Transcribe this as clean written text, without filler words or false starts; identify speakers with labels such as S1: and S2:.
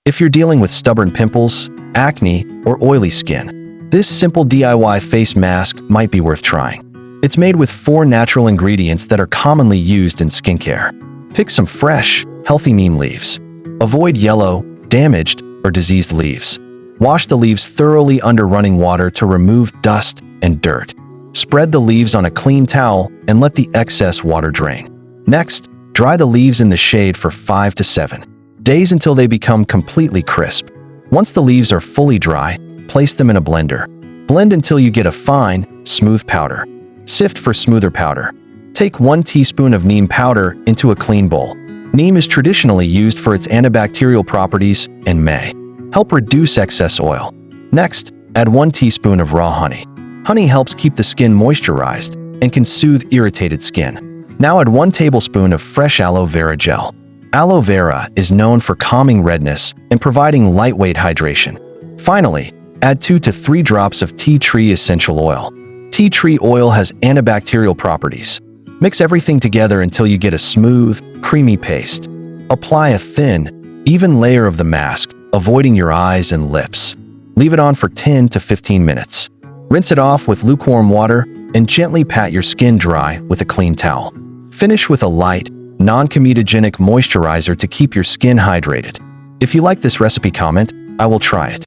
S1: If you're dealing with stubborn pimples, acne, or oily skin, this simple DIY face mask might be worth trying. It's made with 4 natural ingredients that are commonly used in skincare. Pick some fresh, healthy neem leaves. Avoid yellow, damaged, or diseased leaves. Wash the leaves thoroughly under running water to remove dust and dirt. Spread the leaves on a clean towel and let the excess water drain. Next, dry the leaves in the shade for 5 to 7 days until they become completely crisp. Once the leaves are fully dry, place them in a blender. Blend until you get a fine, smooth powder. Sift for smoother powder. Take 1 teaspoon of neem powder into a clean bowl. Neem is traditionally used for its antibacterial properties and may help reduce excess oil. Next, add 1 teaspoon of raw honey. Honey helps keep the skin moisturized and can soothe irritated skin. Now add 1 tablespoon of fresh aloe vera gel. Aloe vera is known for calming redness and providing lightweight hydration. Finally, add 2 to 3 drops of tea tree essential oil. Tea tree oil has antibacterial properties. Mix everything together until you get a smooth, creamy paste. Apply a thin, even layer of the mask, avoiding your eyes and lips. Leave it on for 10 to 15 minutes. Rinse it off with lukewarm water and gently pat your skin dry with a clean towel. Finish with a light, non-comedogenic moisturizer to keep your skin hydrated. If you like this recipe, comment, I will try it.